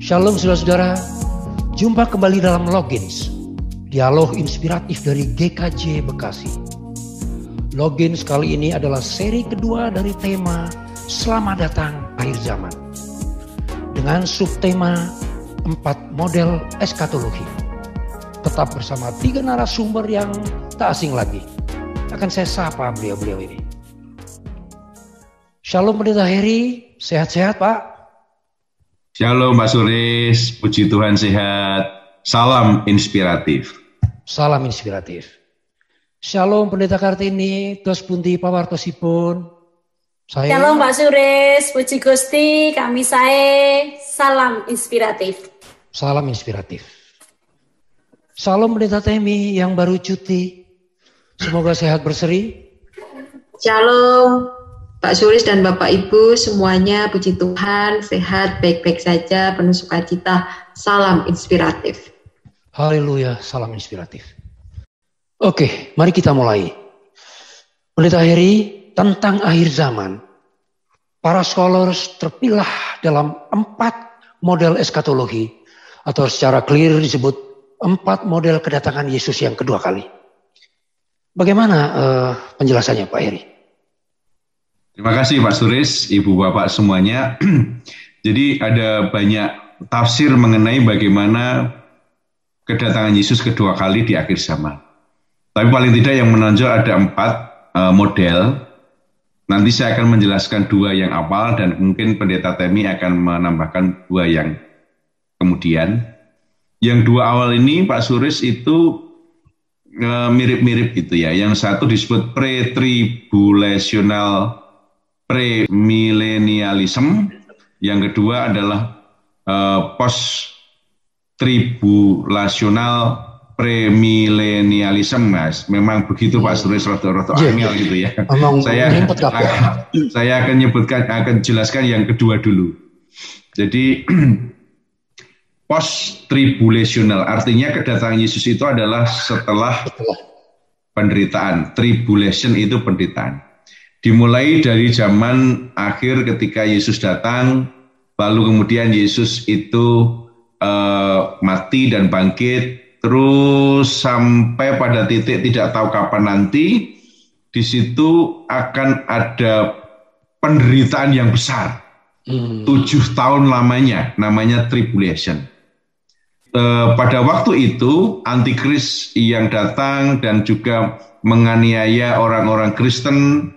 Shalom saudara-saudara, jumpa kembali dalam Logins, dialog inspiratif dari GKJ Bekasi. Logins kali ini adalah seri kedua dari tema Selamat Datang Akhir Zaman, dengan subtema 4 model eskatologi. Tetap bersama 3 narasumber yang tak asing lagi. Akan saya sapa beliau-beliau ini. Shalom Pendeta Heri, sehat-sehat Pak? Shalom Pak Suris, puji Tuhan sehat. Salam inspiratif. Salam inspiratif. Shalom Pendeta Kartini, tos pundi pawartosipun. Shalom Pak Suris, puji Gusti, kami salam inspiratif. Salam inspiratif. Shalom Pendeta Temi yang baru cuti. Semoga sehat berseri. Shalom Pak Suris dan Bapak Ibu semuanya, puji Tuhan, sehat, baik-baik saja, penuh sukacita. Salam inspiratif. Haleluya, salam inspiratif. Oke, mari kita mulai. Pendeta Heri, tentang akhir zaman, para scholars terpilah dalam 4 model eskatologi, atau secara clear disebut 4 model kedatangan Yesus yang kedua kali. Bagaimana penjelasannya Pak Heri? Terima kasih Pak Suris, Ibu Bapak semuanya. Jadi ada banyak tafsir mengenai bagaimana kedatangan Yesus kedua kali di akhir zaman. Tapi paling tidak yang menonjol ada 4 model. Nanti saya akan menjelaskan 2 yang awal dan mungkin Pendeta Temi akan menambahkan 2 yang kemudian. Yang 2 awal ini Pak Suris itu mirip-mirip gitu ya. Yang satu disebut pre-tribulational premilenialism, yang kedua adalah post-tribulational premilenialism, Mas. Memang begitu Pak Suris, roto-roto angel gitu ya. Saya akan jelaskan yang kedua dulu. Jadi post-tribulational artinya kedatangan Yesus itu adalah setelah penderitaan. Tribulation itu penderitaan. Dimulai dari zaman akhir ketika Yesus datang, lalu kemudian Yesus itu mati dan bangkit, terus sampai pada titik tidak tahu kapan nanti, di situ akan ada penderitaan yang besar, 7 tahun lamanya, namanya tribulation. Pada waktu itu antikris yang datang dan juga menganiaya orang-orang Kristen,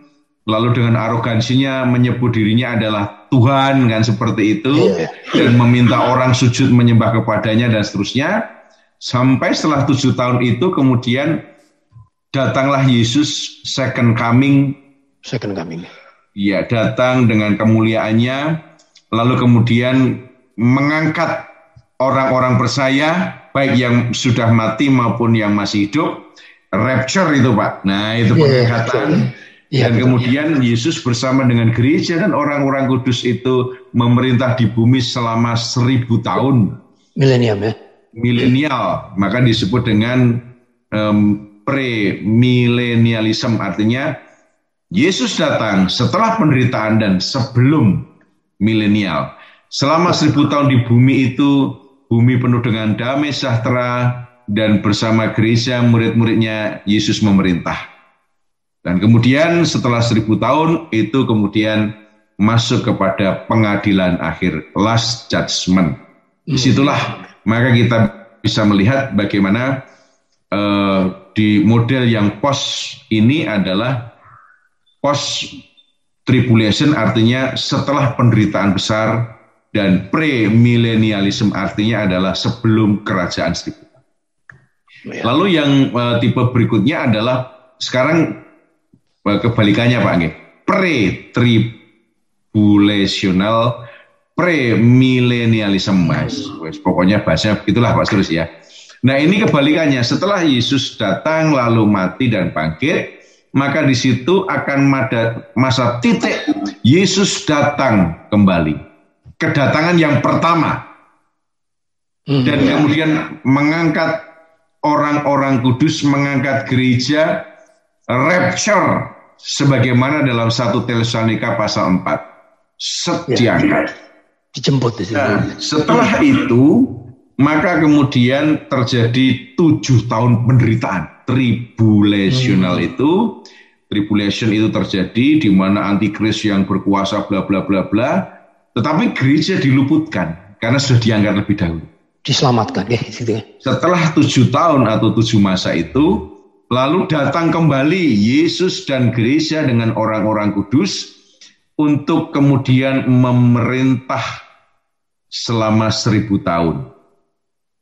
lalu dengan arogansinya menyebut dirinya adalah Tuhan, kan seperti itu, dan meminta orang sujud menyembah kepadanya dan seterusnya. Sampai setelah 7 tahun itu kemudian datanglah Yesus second coming. Ya, datang dengan kemuliaannya, lalu kemudian mengangkat orang-orang percaya, baik yang sudah mati maupun yang masih hidup. Rapture itu Pak. Nah itu pengangkatan. Dan kemudian Yesus bersama dengan gereja dan orang-orang kudus itu memerintah di bumi selama 1000 tahun. Milenium ya? Milenial, maka disebut dengan premilenialism, artinya Yesus datang setelah penderitaan dan sebelum milenial. Selama 1000 tahun di bumi itu, bumi penuh dengan damai sejahtera, dan bersama gereja murid-muridnya Yesus memerintah. Dan kemudian setelah 1000 tahun itu kemudian masuk kepada pengadilan akhir, last judgment. Disitulah maka kita bisa melihat bagaimana di model yang post ini adalah post tribulation, artinya setelah penderitaan besar, dan premilenialism artinya adalah sebelum kerajaan 1000 tahun. Lalu yang tipe berikutnya adalah sekarang kebalikannya Pak Nge. Pre-tribulational premilenialism, Mas. Pokoknya bahasa begitulah Pak Suris ya. Nah, ini kebalikannya. Setelah Yesus datang lalu mati dan bangkit, maka di situ akan ada masa titik Yesus datang kembali. Kedatangan yang pertama. Dan kemudian mengangkat orang-orang kudus, mengangkat gereja, rapture, sebagaimana dalam 1 Tesalonika pasal 4. Diangkat. dijemput di sini. Nah, setelah itu maka kemudian terjadi 7 tahun penderitaan. Tribulation itu terjadi di mana antikris yang berkuasa bla bla bla bla. Tetapi gereja diluputkan karena sudah diangkat lebih dahulu. Diselamatkan ya gitu. Setelah 7 tahun atau 7 masa itu, lalu datang kembali Yesus dan gereja dengan orang-orang kudus untuk kemudian memerintah selama 1000 tahun.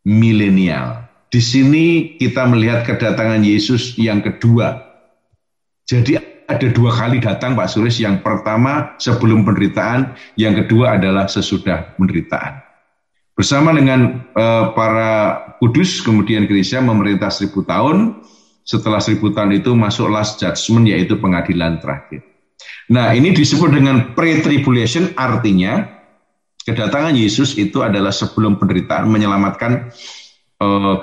Milenial. Di sini kita melihat kedatangan Yesus yang kedua. Jadi ada 2 kali datang Pak Suris. Yang pertama sebelum penderitaan, yang kedua adalah sesudah penderitaan. Bersama dengan para kudus, kemudian gereja memerintah 1000 tahun. Setelah 1000 tahun itu masuk last judgment, yaitu pengadilan terakhir. Nah, ini disebut dengan pre-tribulation, artinya kedatangan Yesus itu adalah sebelum penderitaan, menyelamatkan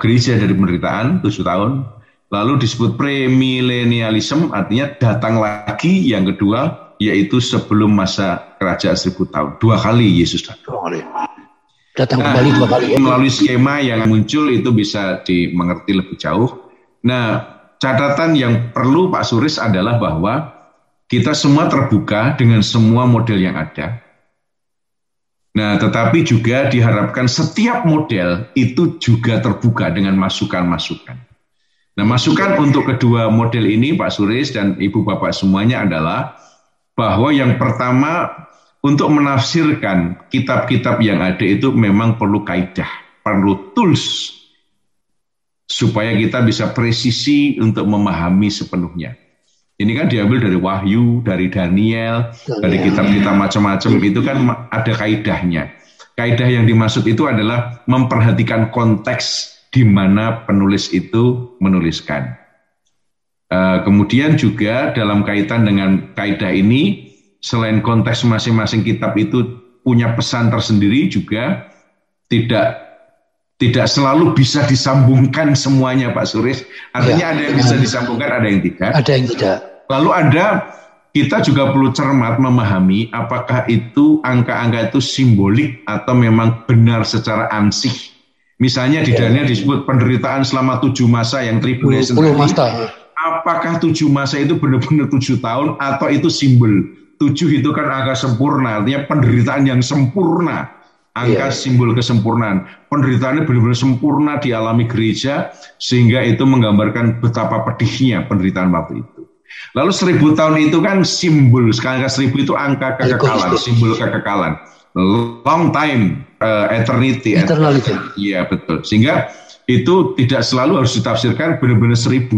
gereja dari penderitaan 7 tahun. Lalu disebut premilenialism, artinya datang lagi yang kedua, yaitu sebelum masa kerajaan 1000 tahun. 2 kali Yesus datang. Datang kembali 2 kali. Melalui skema yang muncul itu bisa dimengerti lebih jauh. Nah, catatan yang perlu Pak Suris adalah bahwa kita semua terbuka dengan semua model yang ada. Nah, tetapi juga diharapkan setiap model itu juga terbuka dengan masukan-masukan. Nah, masukan untuk kedua model ini Pak Suris dan Ibu Bapak semuanya adalah bahwa yang pertama, untuk menafsirkan kitab-kitab yang ada itu memang perlu kaidah, perlu tools, supaya kita bisa presisi untuk memahami sepenuhnya. Ini kan diambil dari Wahyu, dari Daniel, dari kitab-kitab macam-macam, itu kan ada kaidahnya. Kaidah yang dimaksud itu adalah memperhatikan konteks di mana penulis itu menuliskan. Kemudian juga dalam kaitan dengan kaidah ini, selain konteks masing-masing kitab itu punya pesan tersendiri juga, tidak selalu bisa disambungkan semuanya Pak Suris. Artinya ada yang bisa disambungkan, ada yang tidak. Ada yang tidak. Lalu kita juga perlu cermat memahami apakah itu angka-angka itu simbolik atau memang benar secara ansih. Misalnya di Daniel disebut penderitaan selama 7 masa yang tribulation tadi. Apakah 7 masa itu benar-benar 7 tahun atau itu simbol? 7 itu kan angka sempurna, artinya penderitaan yang sempurna. Angka simbol kesempurnaan. Penderitaannya benar-benar sempurna dialami gereja, sehingga itu menggambarkan betapa pedihnya penderitaan waktu itu. Lalu 1000 tahun itu kan simbol, angka 1000 itu angka kekekalan, simbol kekekalan. Long time, eternity. Iya betul. Sehingga itu tidak selalu harus ditafsirkan benar-benar 1000.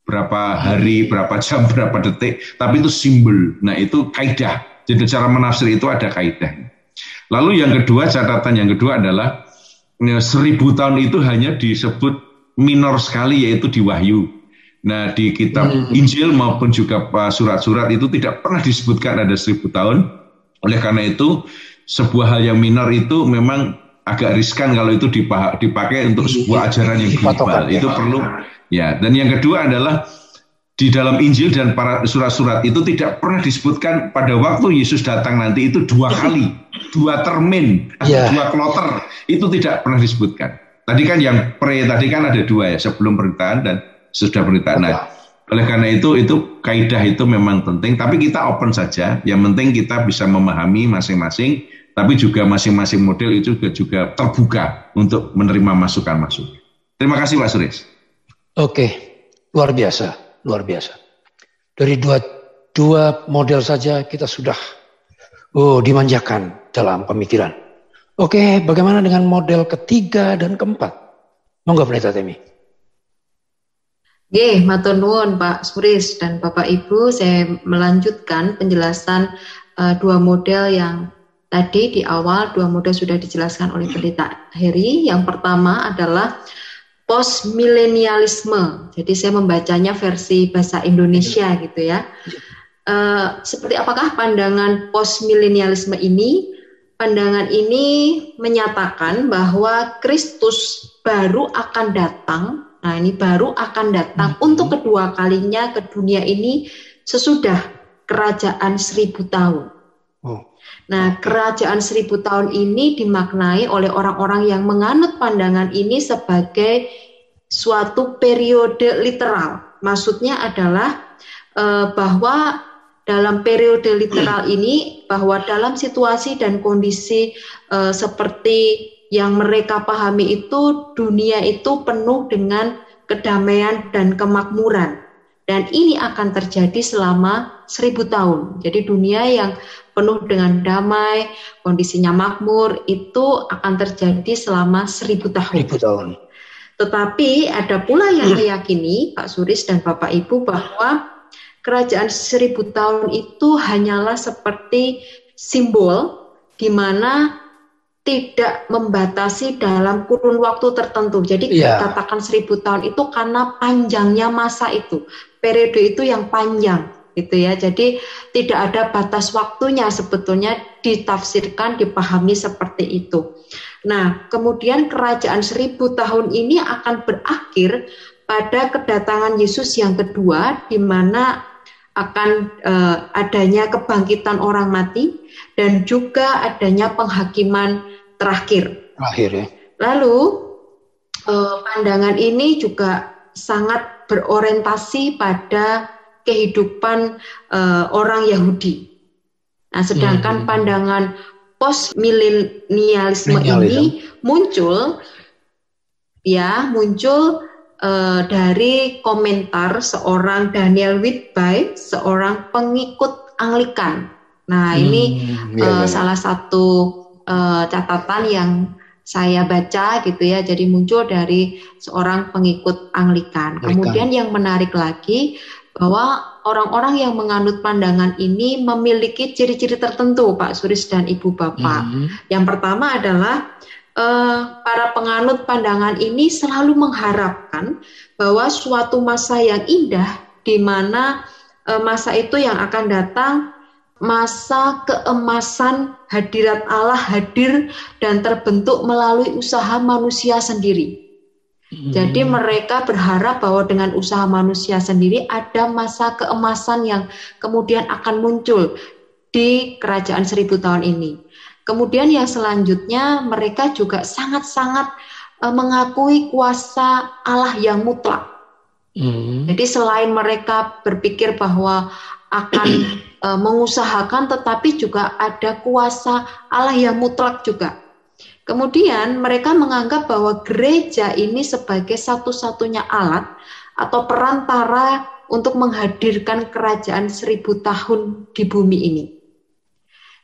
Berapa hari, berapa jam, berapa detik, tapi itu simbol. Nah itu kaidah. Jadi cara menafsir itu ada kaidahnya. Lalu yang kedua, catatan yang kedua adalah 1000 tahun itu hanya disebut minor sekali, yaitu di Wahyu. Nah di kitab Injil maupun juga surat-surat itu tidak pernah disebutkan ada 1000 tahun. Oleh karena itu sebuah hal yang minor itu memang agak riskan kalau itu dipakai untuk sebuah ajaran yang global. Itu perlu. Ya, dan yang kedua adalah di dalam Injil dan para surat-surat itu tidak pernah disebutkan pada waktu Yesus datang nanti itu 2 kali, 2 termin, 2 kloter, itu tidak pernah disebutkan. Tadi kan yang tadi kan ada 2 ya, sebelum penderitaan dan sesudah penderitaan. Nah, oleh karena itu kaidah itu memang penting, tapi kita open saja. Yang penting kita bisa memahami masing-masing, tapi juga masing-masing model itu juga terbuka untuk menerima masukan-masukan. Terima kasih Pak Suris. Oke, luar biasa. Dari dua model saja kita sudah dimanjakan dalam pemikiran. Oke, bagaimana dengan model ketiga dan keempat? Monggo Pendeta Temi. Matur nuwun Pak Suris dan Bapak Ibu, saya melanjutkan penjelasan 2 model yang tadi di awal. 2 model sudah dijelaskan oleh Pendeta Heri. Yang pertama adalah postmilenialisme. Jadi saya membacanya versi bahasa Indonesia gitu ya. Seperti apakah pandangan postmilenialisme ini? Pandangan ini menyatakan bahwa Kristus baru akan datang. Nah, ini baru akan datang untuk kedua kalinya ke dunia ini sesudah kerajaan 1000 tahun. Nah, kerajaan 1000 tahun ini dimaknai oleh orang-orang yang menganut pandangan ini sebagai suatu periode literal. Maksudnya adalah bahwa dalam periode literal ini, bahwa dalam situasi dan kondisi seperti yang mereka pahami itu, dunia itu penuh dengan kedamaian dan kemakmuran. Dan ini akan terjadi selama 1000 tahun. Jadi dunia yang penuh dengan damai, kondisinya makmur, itu akan terjadi selama 1000 tahun. 1000 tahun. Tetapi ada pula yang meyakini, Pak Suris dan Bapak Ibu, bahwa kerajaan 1000 tahun itu hanyalah seperti simbol di mana tidak membatasi dalam kurun waktu tertentu. Jadi katakan 1000 tahun itu karena panjangnya masa itu, periode itu yang panjang, gitu ya. Jadi tidak ada batas waktunya, sebetulnya ditafsirkan, dipahami seperti itu. Nah, kemudian kerajaan 1000 tahun ini akan berakhir pada kedatangan Yesus yang kedua, di mana akan adanya kebangkitan orang mati dan juga adanya penghakiman terakhir ya. Lalu pandangan ini juga sangat berorientasi pada kehidupan orang Yahudi. Nah, sedangkan pandangan postmilenialisme ini muncul dari komentar seorang Daniel Whitby, seorang pengikut Anglikan. Nah, ini salah satu catatan yang saya baca gitu ya. Jadi muncul dari seorang pengikut Anglikan. Kemudian yang menarik lagi bahwa orang-orang yang menganut pandangan ini memiliki ciri-ciri tertentu, Pak Suris dan Ibu Bapak. Yang pertama adalah para penganut pandangan ini selalu mengharapkan bahwa suatu masa yang indah, di mana masa itu yang akan datang, masa keemasan hadirat Allah hadir dan terbentuk melalui usaha manusia sendiri. Jadi mereka berharap bahwa dengan usaha manusia sendiri ada masa keemasan yang kemudian akan muncul di kerajaan 1000 tahun ini. Kemudian yang selanjutnya, mereka juga sangat-sangat mengakui kuasa Allah yang mutlak. Jadi selain mereka berpikir bahwa akan mengusahakan, tetapi juga ada kuasa Allah yang mutlak juga. Kemudian mereka menganggap bahwa gereja ini sebagai satu-satunya alat atau perantara untuk menghadirkan kerajaan 1000 tahun di bumi ini.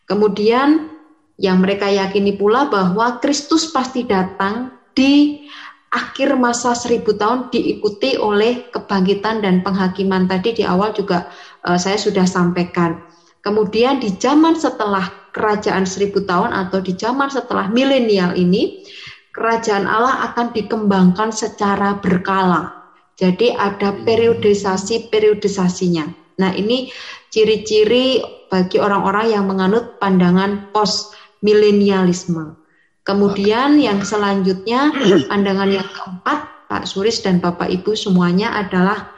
Kemudian yang mereka yakini pula bahwa Kristus pasti datang di akhir masa 1000 tahun, diikuti oleh kebangkitan dan penghakiman. Tadi di awal juga saya sudah sampaikan. Kemudian di zaman setelah kerajaan 1000 tahun atau di zaman setelah milenial ini, kerajaan Allah akan dikembangkan secara berkala. Jadi ada periodisasinya. Nah, ini ciri-ciri bagi orang-orang yang menganut pandangan post-milenialisme. Kemudian yang selanjutnya, pandangan yang keempat, Pak Suris dan Bapak Ibu semuanya adalah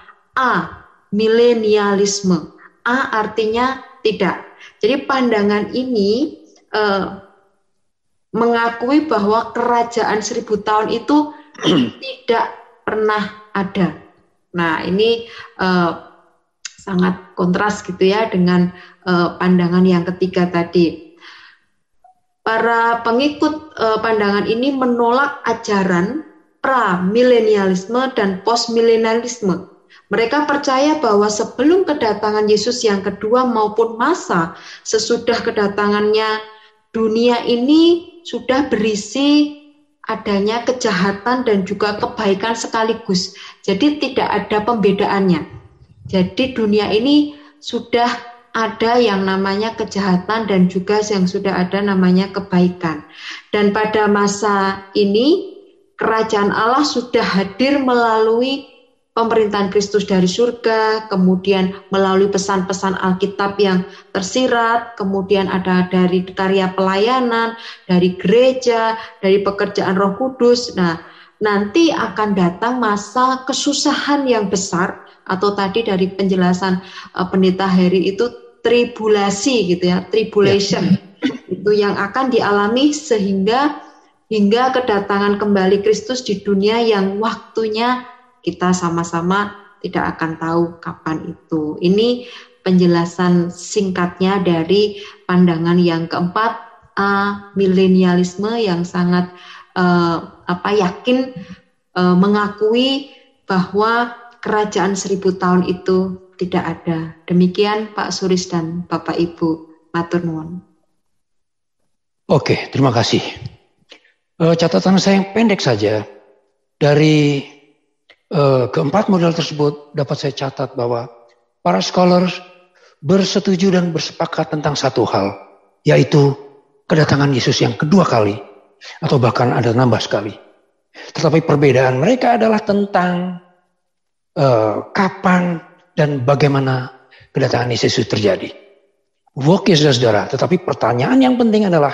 milenialisme. A artinya tidak. Jadi pandangan ini mengakui bahwa kerajaan 1000 tahun itu tidak pernah ada. Nah, ini sangat kontras gitu ya dengan pandangan yang ketiga tadi. Para pengikut pandangan ini menolak ajaran pra-milenialisme dan post-milenialisme. Mereka percaya bahwa sebelum kedatangan Yesus yang kedua maupun masa sesudah kedatangannya, dunia ini sudah berisi adanya kejahatan dan juga kebaikan sekaligus. Jadi tidak ada pembedaannya. Jadi dunia ini sudah ada yang namanya kejahatan dan juga yang sudah ada namanya kebaikan. Dan pada masa ini kerajaan Allah sudah hadir melalui pemerintahan Kristus dari surga, kemudian melalui pesan-pesan Alkitab yang tersirat, kemudian ada dari karya pelayanan, dari gereja, dari pekerjaan Roh Kudus. Nah, nanti akan datang masa kesusahan yang besar, atau tadi dari penjelasan Pendeta Heri itu tribulasi gitu ya, tribulation. itu yang akan dialami hingga kedatangan kembali Kristus di dunia yang waktunya kita sama-sama tidak akan tahu kapan itu. Ini penjelasan singkatnya dari pandangan yang keempat, milenialisme yang sangat yakin mengakui bahwa kerajaan 1000 tahun itu tidak ada. Demikian Pak Suris dan Bapak Ibu, matur nuwun. Oke, terima kasih. Catatan saya yang pendek saja, dari keempat model tersebut dapat saya catat bahwa para scholars bersetuju dan bersepakat tentang satu hal, yaitu kedatangan Yesus yang kedua kali, atau bahkan ada nambah sekali. Tetapi perbedaan mereka adalah tentang kapan dan bagaimana kedatangan Yesus terjadi. Oke, saudara, tetapi pertanyaan yang penting adalah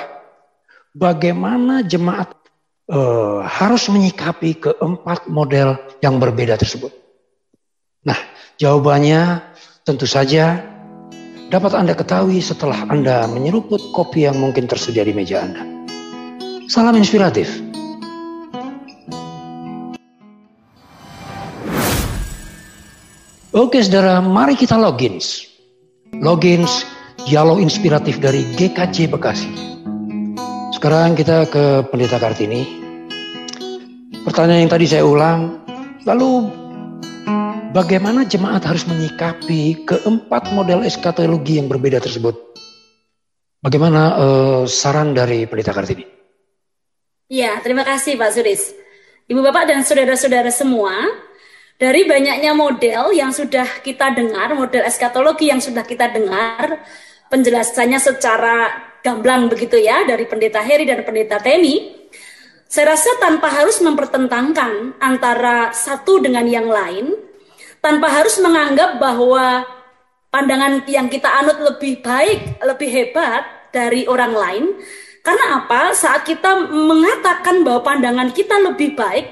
bagaimana jemaat harus menyikapi keempat model yang berbeda tersebut. Nah, jawabannya tentu saja dapat Anda ketahui setelah Anda menyeruput kopi yang mungkin tersedia di meja Anda. Salam inspiratif. Oke, saudara, mari kita logins. Logins, dialog inspiratif dari GKJ Bekasi. Sekarang kita ke Pendeta Kartini. Pertanyaan yang tadi saya ulang, lalu bagaimana jemaat harus menyikapi keempat model eskatologi yang berbeda tersebut? Bagaimana saran dari Pendeta Kartini? Ya, terima kasih Pak Suris. Ibu Bapak dan saudara-saudara semua, dari banyaknya model yang sudah kita dengar, model eskatologi yang sudah kita dengar, penjelasannya secara gamblang begitu ya, dari Pendeta Heri dan Pendeta Temi, saya rasa tanpa harus mempertentangkan antara satu dengan yang lain, tanpa harus menganggap bahwa pandangan yang kita anut lebih baik, lebih hebat dari orang lain. Karena apa? Saat kita mengatakan bahwa pandangan kita lebih baik,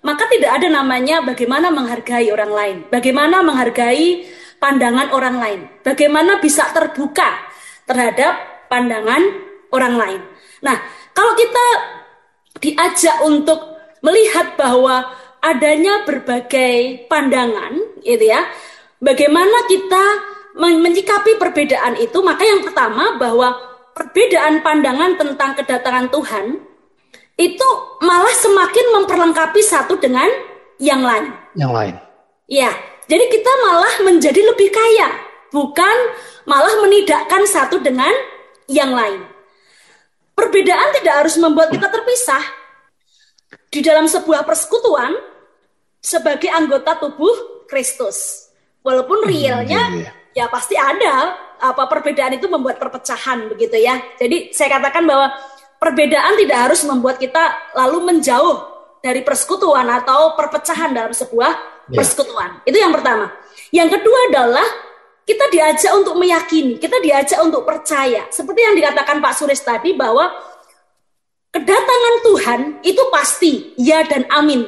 maka tidak ada namanya bagaimana menghargai orang lain, bagaimana menghargai pandangan orang lain, bagaimana bisa terbuka terhadap pandangan orang lain. Nah, kalau kita diajak untuk melihat bahwa adanya berbagai pandangan, gitu ya, bagaimana kita menyikapi perbedaan itu, maka yang pertama bahwa perbedaan pandangan tentang kedatangan Tuhan itu malah semakin memperlengkapi satu dengan yang lain. Yang lain. Ya, jadi kita malah menjadi lebih kaya, bukan malah menidakkan satu dengan yang lain. Perbedaan tidak harus membuat kita terpisah. Di dalam sebuah persekutuan, sebagai anggota tubuh Kristus. Walaupun realnya ya pasti ada perbedaan itu membuat perpecahan begitu ya. Jadi saya katakan bahwa perbedaan tidak harus membuat kita lalu menjauh dari persekutuan atau perpecahan dalam sebuah persekutuan. Itu yang pertama. Yang kedua adalah kita diajak untuk meyakini, kita diajak untuk percaya. Seperti yang dikatakan Pak Suris tadi bahwa kedatangan Tuhan itu pasti, ya dan amin.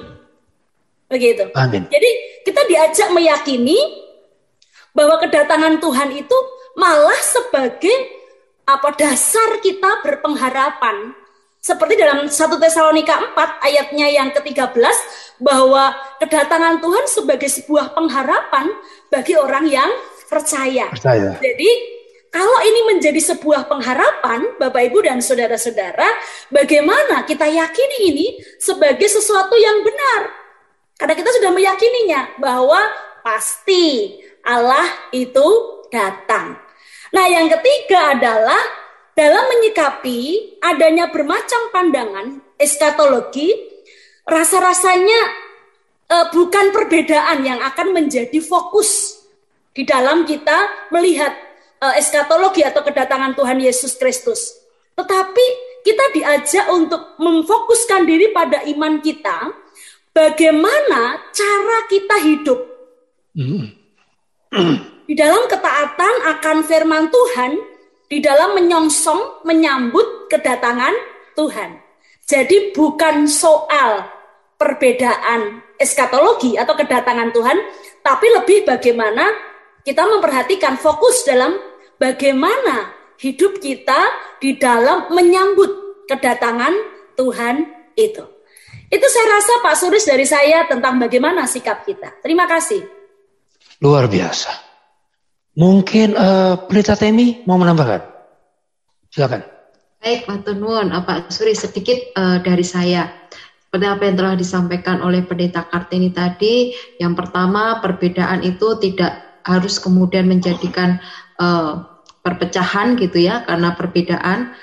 Begitu. Amin. Jadi kita diajak meyakini bahwa kedatangan Tuhan itu malah sebagai dasar kita berpengharapan. Seperti dalam 1 Tesalonika 4 ayatnya yang ke-13 bahwa kedatangan Tuhan sebagai sebuah pengharapan bagi orang yang percaya. Jadi kalau ini menjadi sebuah pengharapan, Bapak Ibu dan saudara-saudara, bagaimana kita yakini ini sebagai sesuatu yang benar? Karena kita sudah meyakininya bahwa pasti Allah itu datang. Nah, yang ketiga adalah dalam menyikapi adanya bermacam pandangan eskatologi, rasa-rasanya bukan perbedaan yang akan menjadi fokus di dalam kita melihat eskatologi atau kedatangan Tuhan Yesus Kristus. Tetapi kita diajak untuk memfokuskan diri pada iman kita, bagaimana cara kita hidup. Di dalam ketaatan akan firman Tuhan, di dalam menyongsong, menyambut kedatangan Tuhan. Jadi bukan soal perbedaan eskatologi atau kedatangan Tuhan, tapi lebih bagaimana kita memperhatikan fokus dalam bagaimana hidup kita di dalam menyambut kedatangan Tuhan itu. Itu saya rasa Pak Suris dari saya tentang bagaimana sikap kita. Terima kasih. Luar biasa. Mungkin Pendeta Temi mau menambahkan? Silakan. Baik, matur nuwun Pak Suris, sedikit dari saya. Seperti apa yang telah disampaikan oleh Pendeta Kartini tadi, yang pertama perbedaan itu tidak harus kemudian menjadikan perpecahan gitu ya, karena perbedaan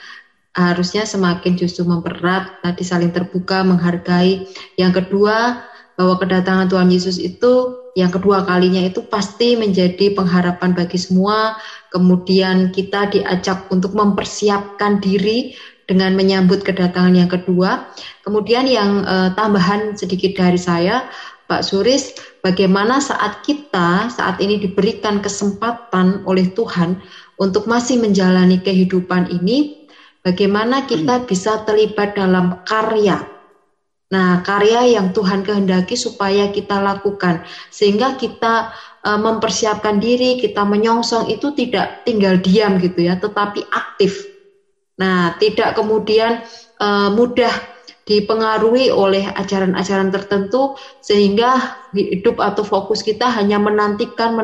harusnya semakin justru mempererat, tadi saling terbuka, menghargai. Yang kedua, bahwa kedatangan Tuhan Yesus itu yang kedua kalinya itu pasti menjadi pengharapan bagi semua. Kemudian kita diajak untuk mempersiapkan diri dengan menyambut kedatangan yang kedua. Kemudian yang tambahan sedikit dari saya, Pak Suris, bagaimana saat kita saat ini diberikan kesempatan oleh Tuhan untuk masih menjalani kehidupan ini, bagaimana kita bisa terlibat dalam karya. Nah, karya yang Tuhan kehendaki supaya kita lakukan, sehingga kita mempersiapkan diri, kita menyongsong itu tidak tinggal diam gitu ya, tetapi aktif. Nah, tidak kemudian mudah dipengaruhi oleh ajaran-ajaran tertentu sehingga hidup atau fokus kita hanya menantikan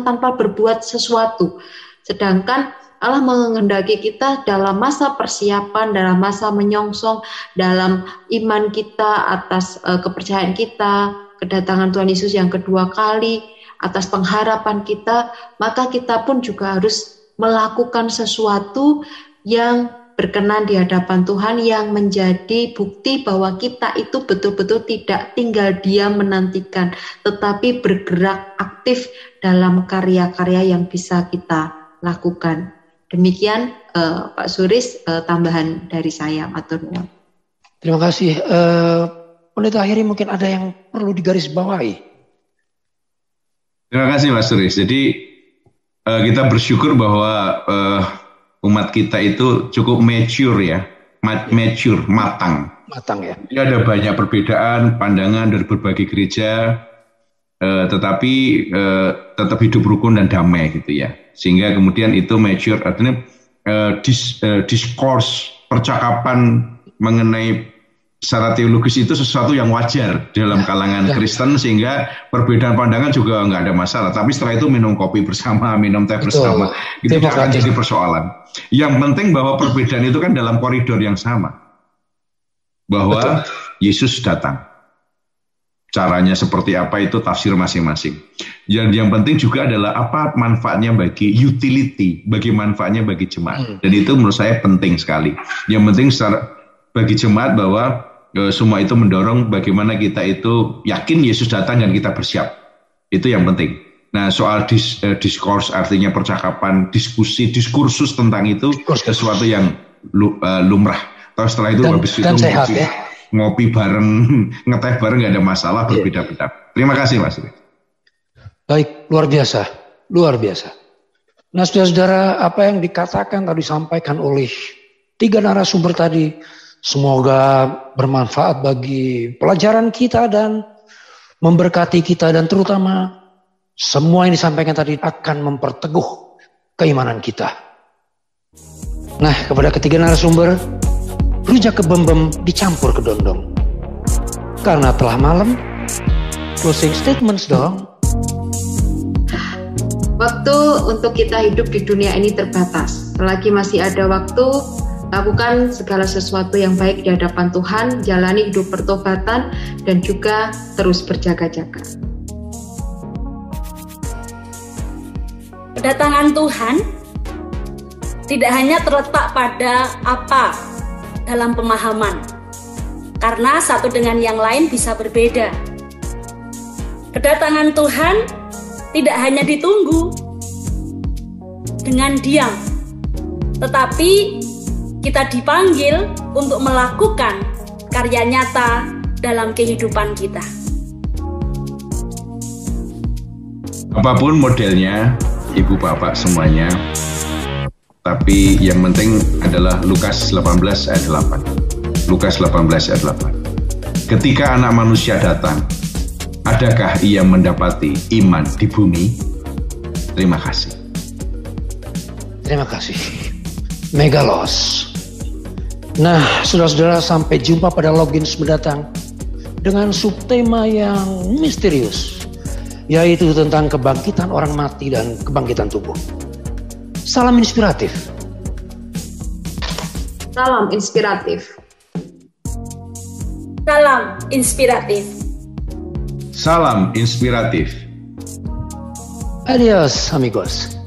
tanpa berbuat sesuatu. Sedangkan Allah menghendaki kita dalam masa persiapan, dalam masa menyongsong, dalam iman kita atas kepercayaan kita, kedatangan Tuhan Yesus yang kedua kali, atas pengharapan kita, maka kita pun juga harus melakukan sesuatu yang berkenan di hadapan Tuhan, yang menjadi bukti bahwa kita itu betul-betul tidak tinggal diam menantikan, tetapi bergerak aktif dalam karya-karya yang bisa kita lakukan. Demikian Pak Suris, tambahan dari saya. Matur nuwun. Terima kasih. Pendeta Akhiri, mungkin ada yang perlu digarisbawahi. Terima kasih Mas Suris. Jadi kita bersyukur bahwa umat kita itu cukup mature ya, matang. Matang ya. Jadi ada banyak perbedaan pandangan dari berbagai gereja, tetapi tetap hidup rukun dan damai gitu ya. Sehingga kemudian itu mature, artinya diskurs, percakapan mengenai secara teologis itu sesuatu yang wajar dalam kalangan Kristen, sehingga perbedaan pandangan juga nggak ada masalah. Tapi setelah itu minum kopi bersama, minum teh bersama, itu tidak akan jadi persoalan. Yang penting bahwa perbedaan itu kan dalam koridor yang sama, bahwa Yesus datang. Caranya seperti apa itu tafsir masing-masing. Yang penting juga adalah apa manfaatnya bagi utility, bagi manfaatnya bagi jemaat. Dan itu menurut saya penting sekali. Yang penting bagi jemaat bahwa semua itu mendorong bagaimana kita itu yakin Yesus datang dan kita bersiap. Itu yang penting. Nah, soal diskurs artinya percakapan, diskursus tentang itu sesuatu yang lumrah. Terus setelah itu habis itu sehat, ya? Ngopi bareng, ngeteh bareng nggak ada masalah, berbeda-beda. Terima kasih Mas. Baik, luar biasa, luar biasa. Nah, saudara-saudara, apa yang dikatakan tadi disampaikan oleh 3 narasumber tadi, semoga bermanfaat bagi pelajaran kita dan memberkati kita, dan terutama semua yang disampaikan tadi akan memperteguh keimanan kita. Nah, kepada ketiga narasumber, rujak ke bembem dicampur ke dondong. Karena telah malam, closing statements dong. Waktu untuk kita hidup di dunia ini terbatas. Selagi masih ada waktu, lakukan segala sesuatu yang baik di hadapan Tuhan, jalani hidup pertobatan, dan juga terus berjaga-jaga. Kedatangan Tuhan tidak hanya terletak pada apa dalam pemahaman, karena satu dengan yang lain bisa berbeda. Kedatangan Tuhan tidak hanya ditunggu dengan diam, tetapi kita dipanggil untuk melakukan karya nyata dalam kehidupan kita. Apapun modelnya, Ibu Bapak semuanya, tapi yang penting adalah Lukas 18 ayat 8. Lukas 18 ayat 8. Ketika Anak Manusia datang, adakah ia mendapati iman di bumi? Terima kasih. Terima kasih. Megalos. Nah, saudara-saudara, sampai jumpa pada Logins mendatang dengan subtema yang misterius, yaitu tentang kebangkitan orang mati dan kebangkitan tubuh. Salam inspiratif. Salam inspiratif. Salam inspiratif. Salam inspiratif. Adios, amigos.